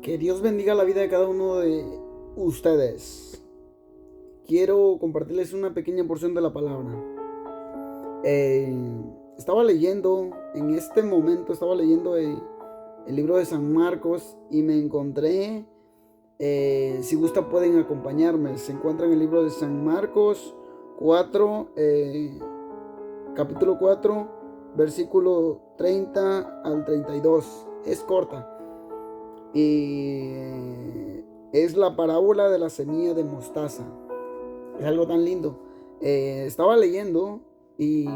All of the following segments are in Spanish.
Que Dios bendiga la vida de cada uno de ustedes. Quiero compartirles una pequeña porción de la palabra. Estaba leyendo, en este momento estaba leyendo el libro de San Marcos y me encontré, si gusta pueden acompañarme, se encuentra en el libro de San Marcos 4, capítulo 4, versículo 30 al 32. Es corta. Y es la parábola de la semilla de mostaza. Es algo tan lindo. Estaba leyendo y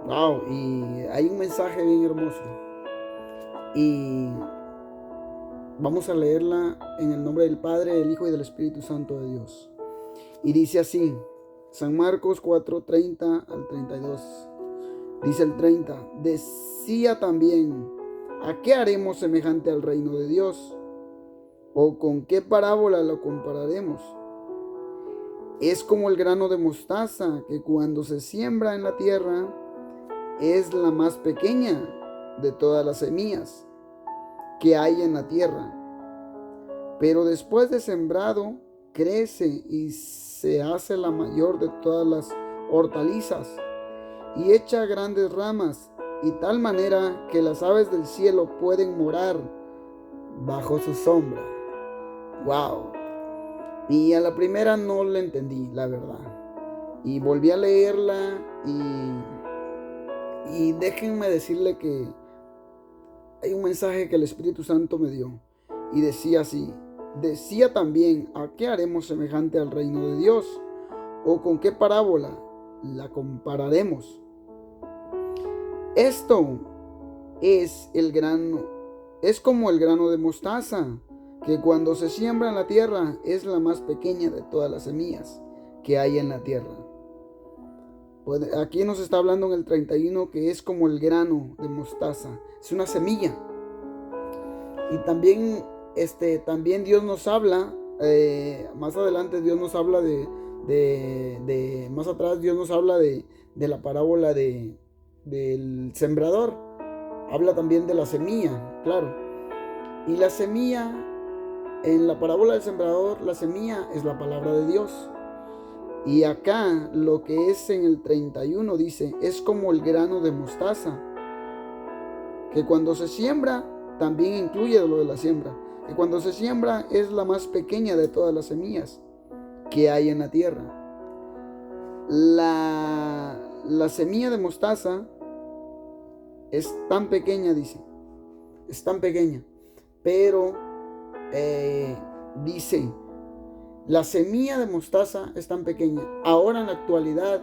wow, y hay un mensaje bien hermoso. Y vamos a leerla en el nombre del Padre, del Hijo y del Espíritu Santo de Dios. Y dice así, San Marcos 4, 30 al 32. Dice el 30, decía también: ¿a qué haremos semejante al reino de Dios? ¿O con qué parábola lo compararemos? Es como el grano de mostaza, que cuando se siembra en la tierra es la más pequeña de todas las semillas que hay en la tierra. Pero después de sembrado, crece y se hace la mayor de todas las hortalizas y echa grandes ramas, y tal manera que las aves del cielo pueden morar bajo su sombra. Wow. Y a la primera no la entendí, la verdad. Y volví a leerla y déjenme decirle que hay un mensaje que el Espíritu Santo me dio. Y decía así, decía también: ¿a qué haremos semejante al reino de Dios? ¿O con qué parábola la compararemos? Esto es como el grano de mostaza, que cuando se siembra en la tierra es la más pequeña de todas las semillas que hay en la tierra. Pues aquí nos está hablando en el 31 que es como el grano de mostaza, es una semilla. Y también Dios nos habla, más adelante Dios nos habla más atrás Dios nos habla de la parábola del sembrador. Habla también de la semilla, claro. Y la semilla, en la parábola del sembrador, la semilla es la palabra de Dios. Y acá lo que es en el 31 dice, es como el grano de mostaza, que cuando se siembra, también incluye lo de la siembra, que cuando se siembra es la más pequeña de todas las semillas que hay en la tierra. La semilla de mostaza es tan pequeña, dice, es tan pequeña, pero dice, la semilla de mostaza es tan pequeña. Ahora en la actualidad,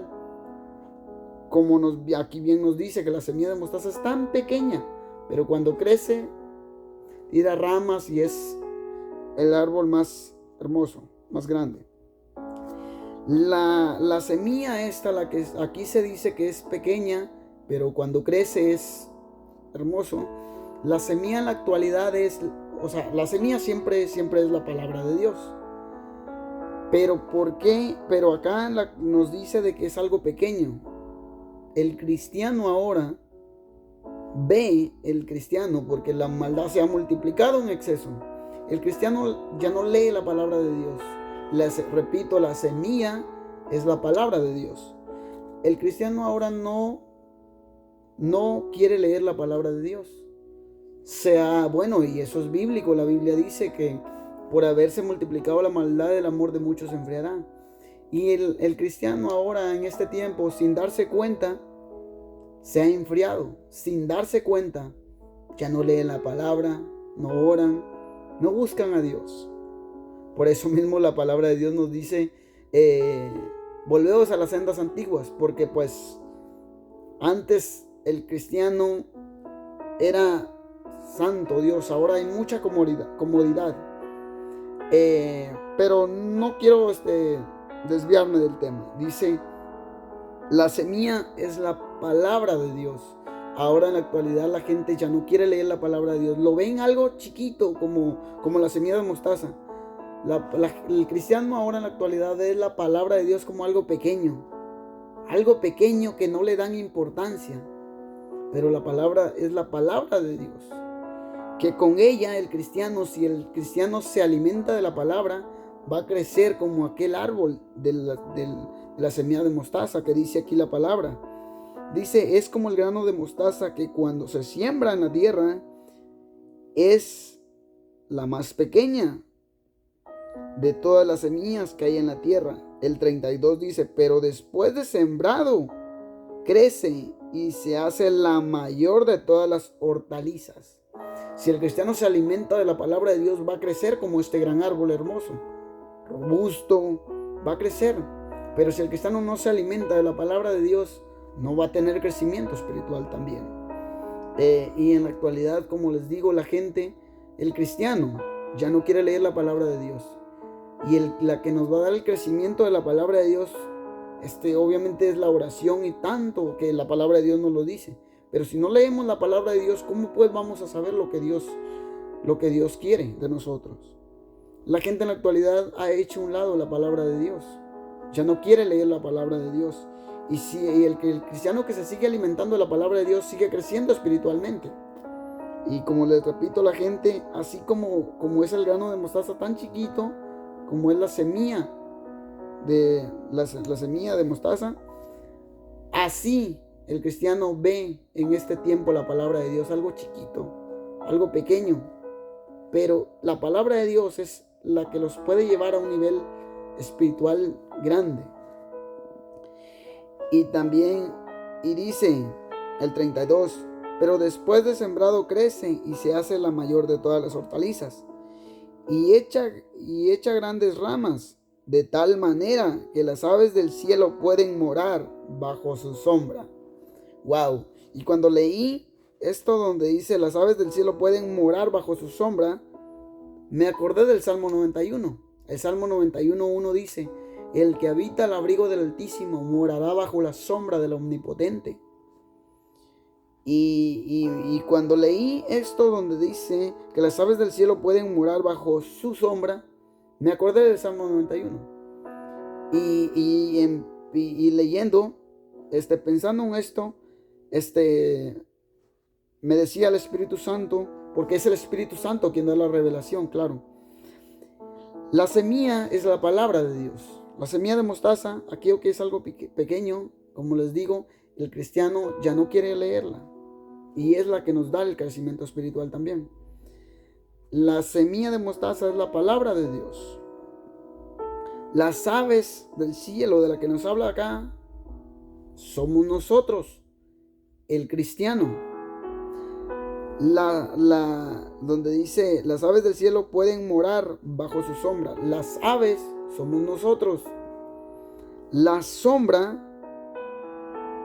como aquí bien nos dice que la semilla de mostaza es tan pequeña, pero cuando crece, tira ramas y es el árbol más hermoso, más grande. La semilla esta, la que aquí se dice que es pequeña, pero cuando crece es hermoso. La semilla en la actualidad la semilla siempre es la palabra de Dios. Pero ¿por qué? Pero acá nos dice de que es algo pequeño. El cristiano ahora porque la maldad se ha multiplicado en exceso. El cristiano ya no lee la palabra de Dios. Repito, la semilla es la palabra de Dios. El cristiano ahora no quiere leer la palabra de Dios. Y eso es bíblico. La Biblia dice que por haberse multiplicado la maldad, el amor de muchos se enfriará. Y el cristiano ahora en este tiempo, sin darse cuenta, se ha enfriado. Sin darse cuenta, ya no leen la palabra, no oran, no buscan a Dios. Por eso mismo la palabra de Dios nos dice, volveos a las sendas antiguas, porque pues antes el cristiano era santo Dios, ahora hay mucha comodidad. Pero no quiero desviarme del tema. Dice, la semilla es la palabra de Dios. Ahora en la actualidad la gente ya no quiere leer la palabra de Dios. Lo ven algo chiquito como la semilla de mostaza. El cristiano ahora en la actualidad ve la palabra de Dios como algo pequeño. Algo pequeño que no le dan importancia. Pero la palabra es la palabra de Dios, que con ella el cristiano, si el cristiano se alimenta de la palabra, va a crecer como aquel árbol de la semilla de mostaza que dice aquí la palabra. Dice, es como el grano de mostaza que cuando se siembra en la tierra es la más pequeña de todas las semillas que hay en la tierra. El 32 dice, pero después de sembrado, crece y se hace la mayor de todas las hortalizas. Si el cristiano se alimenta de la palabra de Dios, va a crecer como este gran árbol hermoso, robusto, va a crecer. Pero si el cristiano no se alimenta de la palabra de Dios, no va a tener crecimiento espiritual también. Y en la actualidad, como les digo, la gente, el cristiano, ya no quiere leer la palabra de Dios. Y la que nos va a dar el crecimiento de la palabra de Dios, obviamente es la oración, y tanto que la palabra de Dios nos lo dice. Pero si no leemos la palabra de Dios, ¿cómo pues vamos a saber lo que Dios quiere de nosotros? La gente en la actualidad ha hecho a un lado la palabra de Dios. Ya no quiere leer la palabra de Dios. Y el cristiano que se sigue alimentando de la palabra de Dios sigue creciendo espiritualmente. Y como les repito, la gente, así como es el grano de mostaza tan chiquito, como es la semilla la semilla de mostaza, así el cristiano ve en este tiempo la palabra de Dios, algo chiquito, algo pequeño, pero la palabra de Dios es la que los puede llevar a un nivel espiritual grande. Y también, y dice el 32, pero después de sembrado crece y se hace la mayor de todas las hortalizas, y echa grandes ramas, de tal manera que las aves del cielo pueden morar bajo su sombra. Wow. Y cuando leí esto donde dice las aves del cielo pueden morar bajo su sombra, me acordé del Salmo 91. El Salmo 91:1 dice, el que habita al abrigo del Altísimo morará bajo la sombra del Omnipotente. Y cuando leí esto donde dice que las aves del cielo pueden morar bajo su sombra, me acordé del Salmo 91. Y leyendo, pensando en esto, me decía el Espíritu Santo, porque es el Espíritu Santo quien da la revelación, claro. La semilla es la palabra de Dios. La semilla de mostaza, aquello que es algo pequeño, como les digo, el cristiano ya no quiere leerla. Y es la que nos da el crecimiento espiritual también. La semilla de mostaza es la palabra de Dios. Las aves del cielo de la que nos habla acá somos nosotros, el cristiano. Donde dice las aves del cielo pueden morar bajo su sombra. Las aves somos nosotros. La sombra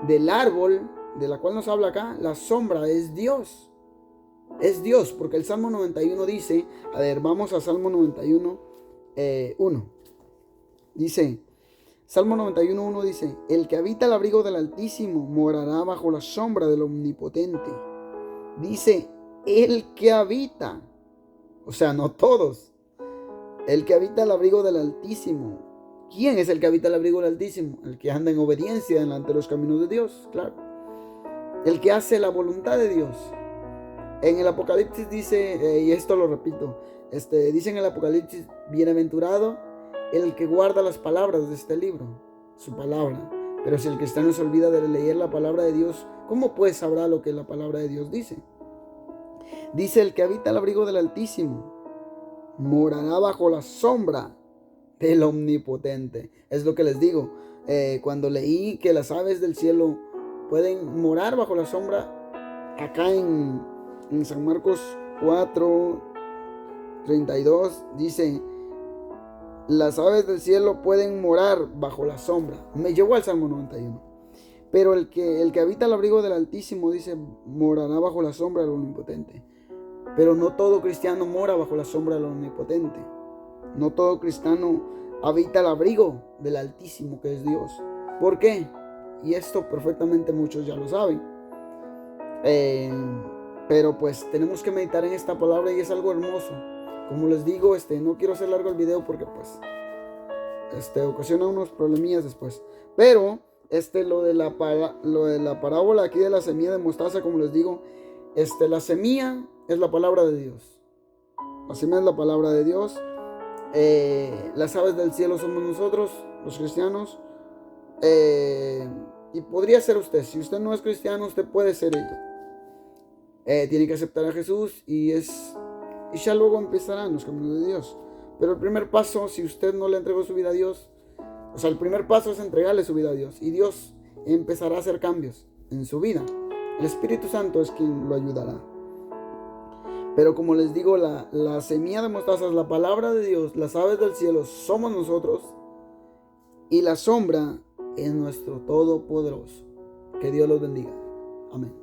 del árbol de la cual nos habla acá, la sombra es Dios. Es Dios, porque el Salmo 91 dice, a ver, vamos a Salmo 91, 1. Dice, Salmo 91:1 dice, el que habita al abrigo del Altísimo morará bajo la sombra del Omnipotente. Dice, el que habita, o sea, no todos, el que habita al abrigo del Altísimo. ¿Quién es el que habita al abrigo del Altísimo? El que anda en obediencia delante de los caminos de Dios, claro. El que hace la voluntad de Dios. En el Apocalipsis dice, y esto lo repito, dice en el Apocalipsis, bienaventurado el que guarda las palabras de este libro, su palabra. Pero si el cristiano se olvida de leer la palabra de Dios, ¿cómo pues sabrá lo que la palabra de Dios dice? Dice, el que habita al abrigo del Altísimo morará bajo la sombra del Omnipotente. Es lo que les digo. Cuando leí que las aves del cielo pueden morar bajo la sombra, acá en San Marcos 4:32 dice, las aves del cielo pueden morar bajo la sombra. Me llevó al Salmo 91. Pero el que habita al abrigo del Altísimo, dice, morará bajo la sombra del Omnipotente. Pero no todo cristiano mora bajo la sombra del Omnipotente. No todo cristiano habita al abrigo del Altísimo, que es Dios. ¿Por qué? Y esto perfectamente muchos ya lo saben. Pero pues tenemos que meditar en esta palabra y es algo hermoso. Como les digo, no quiero hacer largo el video porque pues ocasiona unos problemillas después. Pero lo de la parábola aquí de la semilla de mostaza, como les digo, la semilla es la palabra de Dios. La semilla es la palabra de Dios. Las aves del cielo somos nosotros, los cristianos. Y podría ser usted. Si usted no es cristiano, usted puede ser ello. Tiene que aceptar a Jesús y ya luego empezarán los caminos de Dios. Pero el primer paso, si usted no le entregó su vida a Dios, o sea, el primer paso es entregarle su vida a Dios. Y Dios empezará a hacer cambios en su vida. El Espíritu Santo es quien lo ayudará. Pero como les digo, la semilla de mostaza es la palabra de Dios. Las aves del cielo somos nosotros. Y la sombra es nuestro Todopoderoso. Que Dios los bendiga. Amén.